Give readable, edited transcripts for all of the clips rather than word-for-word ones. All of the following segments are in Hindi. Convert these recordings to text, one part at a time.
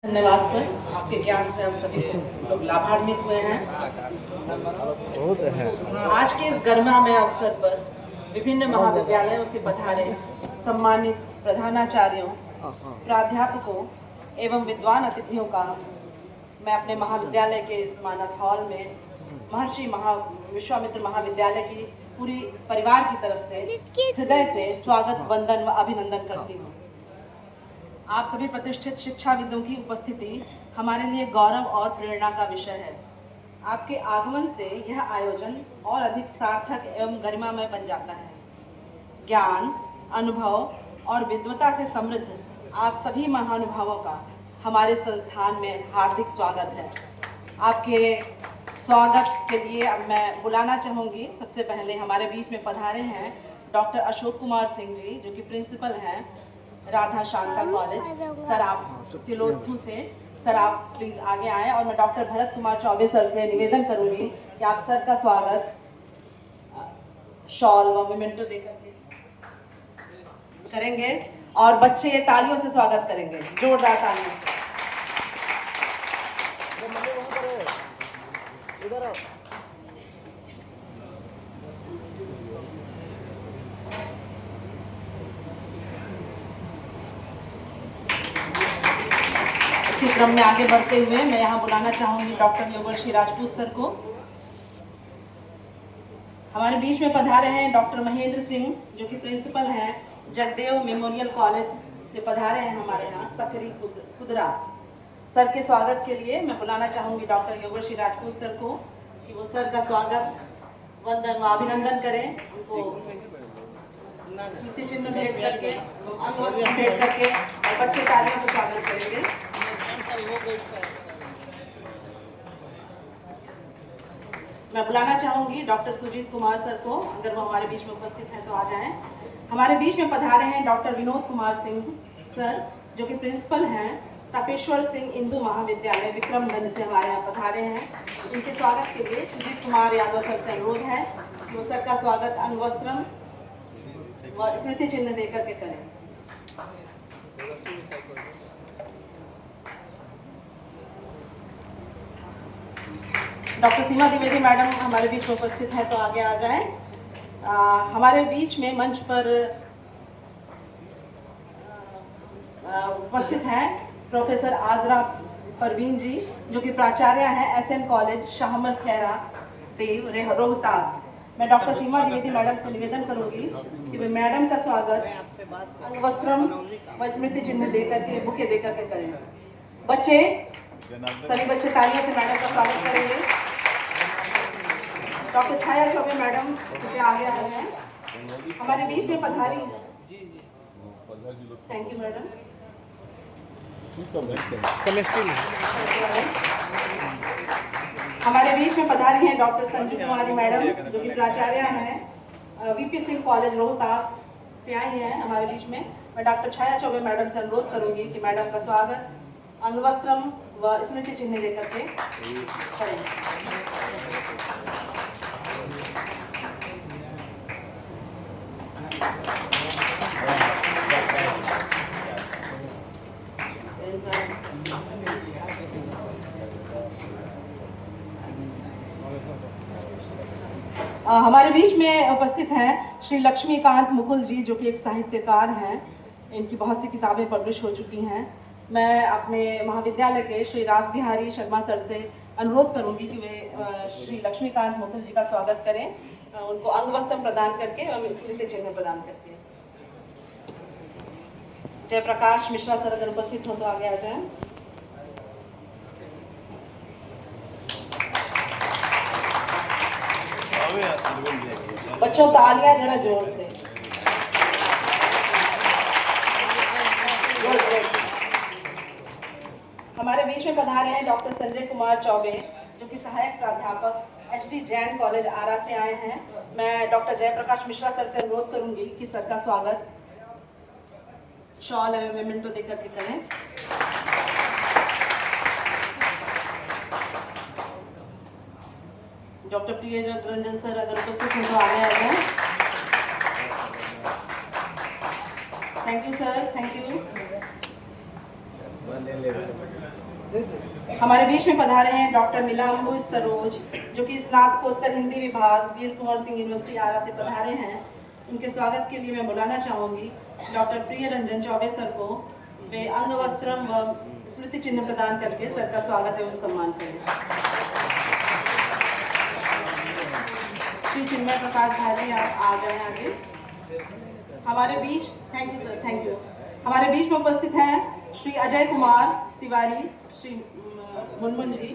धन्यवाद सर, आपके ज्ञान से हम सभी लोग लाभान्वित हुए हैं। आज के इस गरिमामय अवसर पर विभिन्न महाविद्यालयों से पधारे सम्मानित प्रधानाचार्यों, प्राध्यापकों एवं विद्वान अतिथियों का मैं अपने महाविद्यालय के इस मानस हॉल में महर्षि विश्वामित्र महाविद्यालय की पूरी परिवार की तरफ से हृदय से स्वागत, वंदन व अभिनंदन करती हूँ। आप सभी प्रतिष्ठित शिक्षाविदों की उपस्थिति हमारे लिए गौरव और प्रेरणा का विषय है। आपके आगमन से यह आयोजन और अधिक सार्थक एवं गरिमामय बन जाता है। ज्ञान, अनुभव और विद्वता से समृद्ध आप सभी महानुभावों का हमारे संस्थान में हार्दिक स्वागत है। आपके स्वागत के लिए अब मैं बुलाना चाहूँगी। सबसे पहले हमारे बीच में पधारे हैं डॉक्टर अशोक कुमार सिंह जी, जो कि प्रिंसिपल हैं राधा शांता कॉलेज। सर आप तिलोत्थू से, सर आप प्लीज आगे आए और मैं डॉक्टर भरत कुमार चौबे सर से निवेदन करूंगी कि आप सर का स्वागत शॉल व मोमेंटो देकर के करेंगे और बच्चे तालियों से स्वागत करेंगे, जोरदार तालियों से। इसी क्रम में आगे बढ़ते हुए मैं यहाँ बुलाना चाहूंगी डॉक्टर योगेश्वरी राजपूत सर को। हमारे बीच में पधारे हैं डॉक्टर महेंद्र सिंह, जो कि प्रिंसिपल हैं जगदेव मेमोरियल कॉलेज से पधारे हैं हमारे यहाँ सकरी कुदरा। सर के स्वागत के लिए मैं बुलाना चाहूंगी डॉक्टर योगेश्वरी राजपूत सर को कि वो सर का स्वागत, वंदन व अभिनंदन करें। उनको स्मृति चिन्ह भेंट करके, अंगवस्त्र भेंट करके और बच्चे तालियों से स्वागत करेंगे। मैं बुलाना चाहूंगी डॉक्टर सुजीत कुमार सर को, अगर वो हमारे बीच में उपस्थित हैं तो आ जाएं। हमारे बीच में पधारे हैं डॉक्टर विनोद कुमार सिंह सर, जो कि प्रिंसिपल हैं तपेश्वर सिंह इंदू महाविद्यालय विक्रमगंज से हमारे यहाँ पधारे हैं। इनके स्वागत के लिए सुजीत कुमार यादव सर से अनुरोध है कि वो सर का स्वागत अंगवस्त्रम व स्मृति चिन्ह देकर के करें। डॉक्टर सीमा द्विवेदी मैडम हमारे बीच में उपस्थित है तो आगे आ जाएं। हमारे बीच में मंच पर उपस्थित हैं प्रोफेसर आजरा परवीन जी, जो कि प्राचार्य हैं एसएन कॉलेज शाहमद खैरा देव रोहतास। मैं डॉक्टर सीमा द्विवेदी मैडम से निवेदन करूंगी कि वे मैडम का स्वागत अंगवस्त्रम व स्मृति चिन्ह देकर के, बुके देकर के करें। बच्चे, सभी बच्चे तालियों से मैडम का स्वागत करेंगे। डॉक्टर छाया चौबे मैडम कृपया आगे आ रहे हैं, हमारे बीच में पधारी। Thank you madam. हमारे बीच में पधारी हैं डॉक्टर संजू कुमारी मैडम, जो कि प्राचार्य हैं वीपी सिंह कॉलेज रोहतास से आई हैं हमारे बीच में। मैं डॉक्टर छाया चौबे मैडम से अनुरोध करूंगी कि मैडम का स्वागत अंगवस्त्रम व स्मृति चिन्ह देकर के करें। हमारे बीच में उपस्थित हैं श्री लक्ष्मीकांत मुकुल जी, जो कि एक साहित्यकार हैं। इनकी बहुत सी किताबें पब्लिश हो चुकी हैं। मैं अपने महाविद्यालय के श्री रास बिहारी शर्मा सर से अनुरोध करूंगी कि वे श्री लक्ष्मीकांत मुकुल जी का स्वागत करें, उनको अंगवस्त्र प्रदान करके और स्मृति चिन्ह प्रदान करके। जयप्रकाश मिश्रा सर अगर उपस्थित हो तो आगे आ जाएं। बच्चों तालियां जरा जोर से। हमारे बीच में पधारे हैं डॉक्टर संजय कुमार चौबे, जो कि सहायक प्राध्यापक एचडी जैन कॉलेज आरा से आए हैं। मैं डॉक्टर जयप्रकाश मिश्रा सर से अनुरोध करूंगी कि सर का स्वागत शॉल एवं मोमेंटो देकर के करें। डॉक्टर प्रिय रंजन सर अगर उपस्थित हो तो आगे आ जाएं। Thank you sir, thank you. हमारे बीच में पधारे हैं डॉक्टर नीलांबु सरोज, जो कि स्नातकोत्तर हिंदी विभाग वीर कुंवर सिंह यूनिवर्सिटी आरा से पधारे हैं। उनके स्वागत के लिए मैं बुलाना चाहूँगी डॉक्टर प्रिय रंजन चौबे सर को। वे अंग वस्त्रम व स्मृति चिन्ह प्रदान करके सर का स्वागत एवं सम्मान करें। श्री चिन्मय प्रकाश भाई, आप आ जाएं आगे। हमारे बीच, thank you sir, thank you. हमारे बीच में उपस्थित हैं श्री अजय कुमार तिवारी, श्री मुनमुन जी,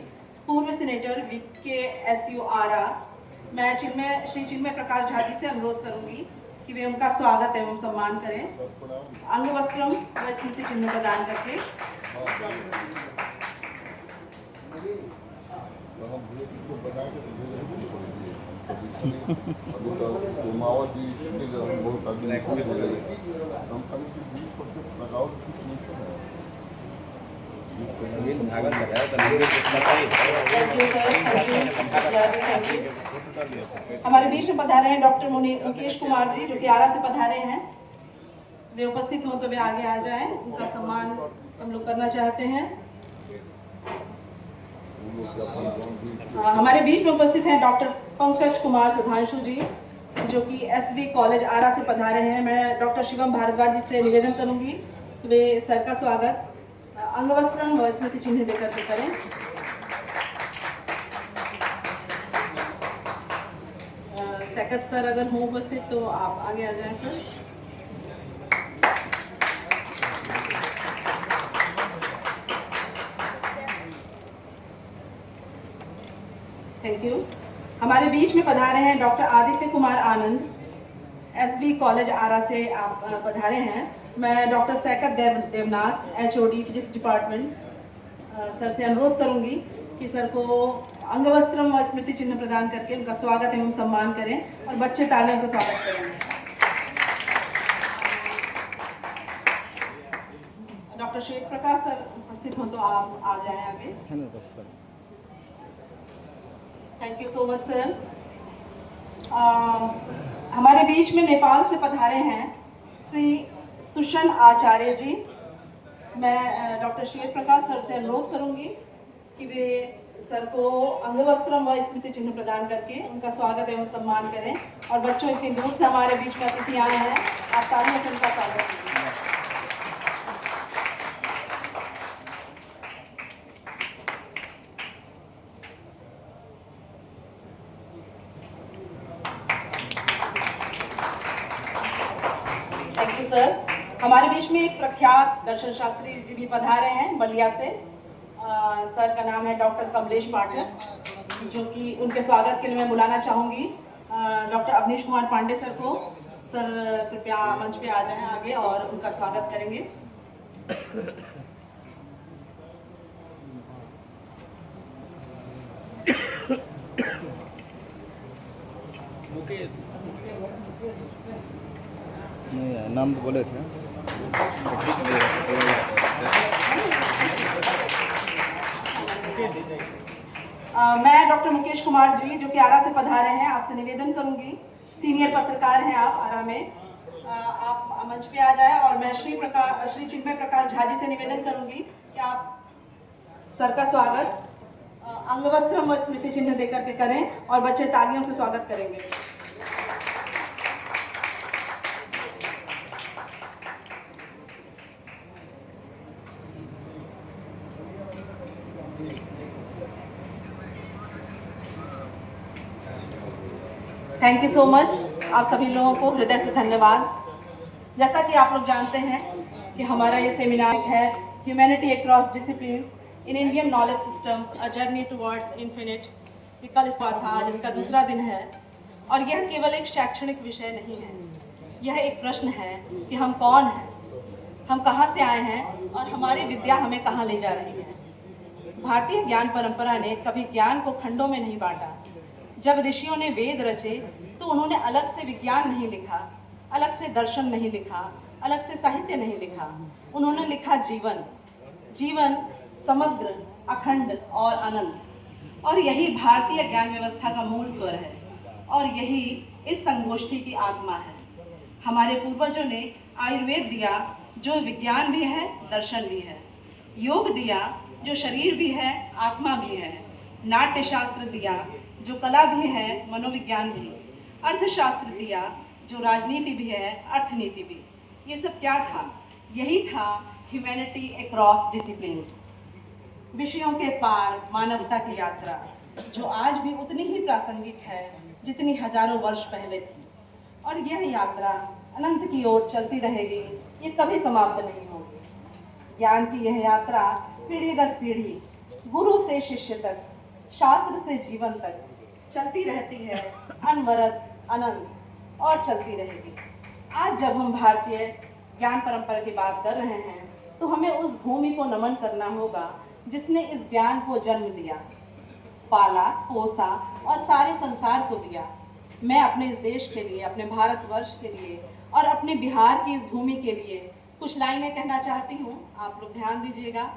पूर्व सेनेटर VKSU आरा। मैं श्री चिन्मय प्रकाश झा जी से अनुरोध करूंगी कि वे उनका स्वागत एवं सम्मान करें, अंग वस्त्रम व स्मृति चिन्ह प्रदान करके। हमारे बीच में पधारे हैं डॉक्टर मुकेश कुमार जी, जो कि आरा से पधारे हैं। वे उपस्थित हों तो वे आगे आ जाएं, उनका सम्मान हम लोग करना चाहते हैं। हमारे बीच में उपस्थित हैं डॉक्टर पंकज कुमार सुधांशु जी, जो कि SV कॉलेज आरा से पधारे हैं। मैं डॉक्टर शिवम भारद्वाज जी से निवेदन करूंगी कि वे सर का स्वागत अंग वस्त्रम व स्मृति चिन्ह देकर के करें। सेकंड सर अगर हों उपस्थित तो आप आगे आ जाएं सर। Thank you. हमारे बीच में पधारे हैं doctor Aditya Kumar Anand, SV college Ara से आप पधारे हैं। मैं doctor Saikat Debnath, HOD physics department, sir से अनुरोध करूंगी कि सर को अंग वस्त्रम व स्मृति चिन्ह प्रदान करके उनका स्वागत एवं सम्मान करें और बच्चे तालियों से स्वागत करेंगे। डॉक्टर श्वेत प्रकाश सर उपस्थित हों तो आप आ जाएं आगे। Thank you so much sir. हमारे बीच में नेपाल से पधारे हैं श्री सुशन आचार्य जी। मैं डॉक्टर श्वेत प्रकाश सर से अनुरोध करूंगी कि वे सर को अंग वस्त्रम व स्मृति चिन्ह प्रदान करके उनका स्वागत एवं सम्मान करें। और बच्चों, इतनी दूर से हमारे बीच में अतिथि आए हैं, आप तालियों से उनका स्वागत कीजिए। Thank you sir. हमारे बीच में एक प्रख्यात दर्शन शास्त्री जी भी पधारे हैं बलिया से। सर का नाम है डॉक्टर कमलेश पाठक, जो कि उनके स्वागत के लिए मैं बुलाना चाहूँगी डॉक्टर अवनीश कुमार पांडे सर को। सर कृपया मंच पे आ जाएं आगे और उनका स्वागत करेंगे। मुकेश नहीं, नाम तो बोले थे। मैं डॉक्टर मुकेश कुमार जी, जो कि आरा से पधारे हैं, आपसे निवेदन करूंगी, सीनियर पत्रकार हैं आप आरा में, आप मंच पे आ जाएं। और मैं श्री चिन्मय प्रकाश झा जी से निवेदन करूंगी कि आप सर का स्वागत अंग वस्त्रम व स्मृति चिन्ह देकर के करें और बच्चे तालियों से स्वागत करेंगे। Thank you so much. आप सभी लोगों को हृदय से धन्यवाद। जैसा कि आप लोग जानते हैं कि हमारा ये सेमिनार है humanity across disciplines in Indian knowledge systems a journey towards infinite. कल इस बात था, जिसका दूसरा दिन है। और यह केवल एक शैक्षणिक विषय नहीं है, यह एक प्रश्न है कि हम कौन हैं, हम कहाँ से आए हैं और हमारी विद्या हमें कहाँ ले जा रही है। भारतीय ज्ञान परंपरा ने कभी ज्ञान को खंडों में नहीं बांटा। जब ऋषियों ने वेद रचे तो उन्होंने अलग से विज्ञान नहीं लिखा, अलग से दर्शन नहीं लिखा, अलग से साहित्य नहीं लिखा। उन्होंने लिखा जीवन। जीवन समग्र, अखंड और अनंत। और यही भारतीय ज्ञान व्यवस्था का मूल स्वर है और यही इस संगोष्ठी की आत्मा है। हमारे पूर्वजों ने आयुर्वेद दिया, जो विज्ञान भी है, दर्शन भी है। योग दिया जो शरीर भी है आत्मा भी है, नाट्य शास्त्र दिया जो कला भी है मनोविज्ञान भी, अर्थशास्त्र दिया जो राजनीति भी है अर्थनीति भी। ये सब क्या था? यही था ह्यूमैनिटी अक्रॉस डिसिप्लिन, विषयों के पार मानवता की यात्रा, जो आज भी उतनी ही प्रासंगिक है जितनी हजारों वर्ष पहले थी। और यह यात्रा अनंत की ओर चलती रहेगी, ये कभी समाप्त नहीं होगी। ज्ञान की यह यात्रा पीढ़ी दर पीढ़ी, गुरु से शिष्य तक, शास्त्र से जीवन तक चलती रहती है, अनवरत अनंत और चलती रहेगी। आज जब हम भारतीय ज्ञान परंपरा की बात कर रहे हैं तो हमें उस भूमि को नमन करना होगा जिसने इस ज्ञान को जन्म दिया, पाला, पोसा और सारे संसार को दिया। मैं अपने इस देश के लिए, अपने भारतवर्ष के लिए और अपने बिहार की इस भूमि के लिए कुछ लाइनें कहना चाहती हूँ, आप लोग ध्यान दीजिएगा।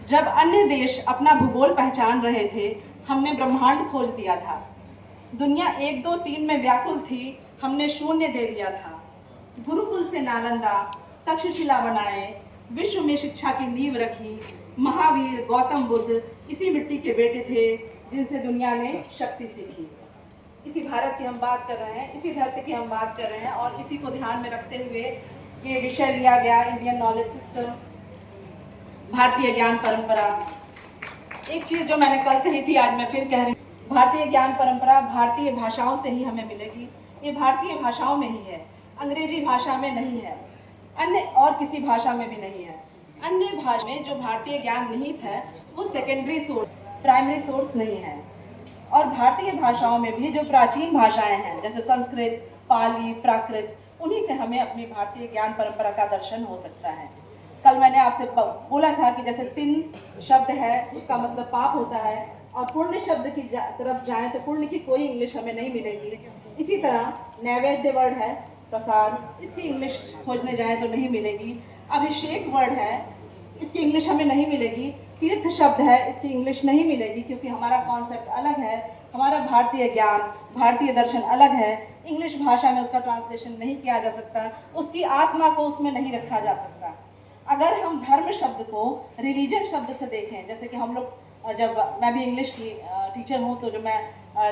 जब अन्य देश अपना भूगोल पहचान रहे थे, हमने ब्रह्मांड खोज दिया था। दुनिया 1, 2, 3 में व्याकुल थी, हमने शून्य दे दिया था। गुरुकुल से नालंदा, तक्षशिला बनाए, विश्व में शिक्षा की नींव रखी। महावीर गौतम बुद्ध इसी मिट्टी के बेटे थे जिनसे दुनिया ने शक्ति सीखी। इसी भारत की हम बात कर रहे हैं, इसी धरती की हम बात कर रहे हैं और इसी को ध्यान में रखते हुए ये विषय लिया गया, इंडियन नॉलेज सिस्टम, भारतीय ज्ञान परंपरा। एक चीज जो मैंने कल कही थी आज मैं फिर कह रही हूँ, भारतीय ज्ञान परंपरा भारतीय भाषाओं से ही हमें मिलेगी। ये भारतीय भाषाओं में ही है, अंग्रेजी भाषा में नहीं है, अन्य और किसी भाषा में भी नहीं है। अन्य भाषा में जो भारतीय ज्ञान निहित है वो सेकेंडरी सोर्स, प्राइमरी सोर्स नहीं है। और भारतीय भाषाओं में भी जो प्राचीन भाषाएं हैं जैसे संस्कृत, पाली, प्राकृत, उन्हीं से हमें अपनी भारतीय ज्ञान परंपरा का दर्शन हो सकता है। कल मैंने आपसे बोला था कि जैसे सिन शब्द है उसका मतलब पाप होता है, और पुण्य शब्द की तरफ जाएं तो पुण्य की कोई इंग्लिश हमें नहीं मिलेगी। इसी तरह नैवेद्य वर्ड है प्रसाद, इसकी इंग्लिश खोजने जाएं तो नहीं मिलेगी। अभिषेक वर्ड है, इसकी इंग्लिश हमें नहीं मिलेगी। तीर्थ शब्द है, इसकी इंग्लिश नहीं मिलेगी क्योंकि हमारा कॉन्सेप्ट अलग है, हमारा भारतीय ज्ञान, भारतीय दर्शन अलग है। इंग्लिश भाषा में उसका ट्रांसलेशन नहीं किया जा सकता, उसकी आत्मा को उसमें नहीं रखा जा सकता। अगर हम धर्म शब्द को रिलीजन शब्द से देखें, जैसे कि हम लोग, जब मैं भी इंग्लिश की टीचर हूँ तो जब मैं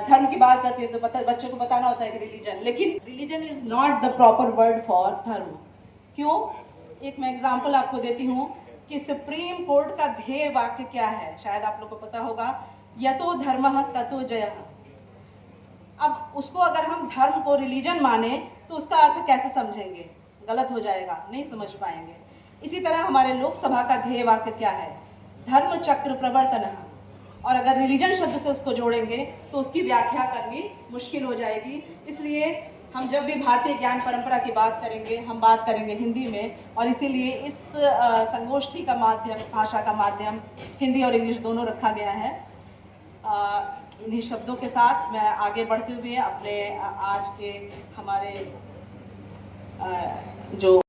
धर्म की बात करती हूँ तो बच्चों को बताना होता है कि रिलीजन, लेकिन religion is not the proper word for धर्म। क्यों? एक मैं एग्जांपल आपको देती हूँ कि सुप्रीम कोर्ट का ध्येय वाक्य क्या है, शायद आप लोग को पता होगा, यतो धर्मः ततो जयः। अब उसको अगर हम धर्म को रिलीजन माने तो उसका अर्थ कैसे समझेंगे? गलत हो जाएगा, नहीं समझ पाएंगे। इसी तरह हमारे लोकसभा का ध्येय वाक्य क्या है? धर्म चक्र प्रवर्तनः। और अगर रिलीजन शब्द से उसको जोड़ेंगे तो उसकी व्याख्या करनी मुश्किल हो जाएगी। इसलिए हम जब भी भारतीय ज्ञान परंपरा की बात करेंगे हम बात करेंगे हिंदी में, और इसीलिए इस संगोष्ठी का माध्यम, भाषा का माध्यम हिंदी और इंग्लिश दोनों रखा गया है। इन्हीं शब्दों के साथ मैं आगे बढ़ते हुए अपने आज के हमारे जो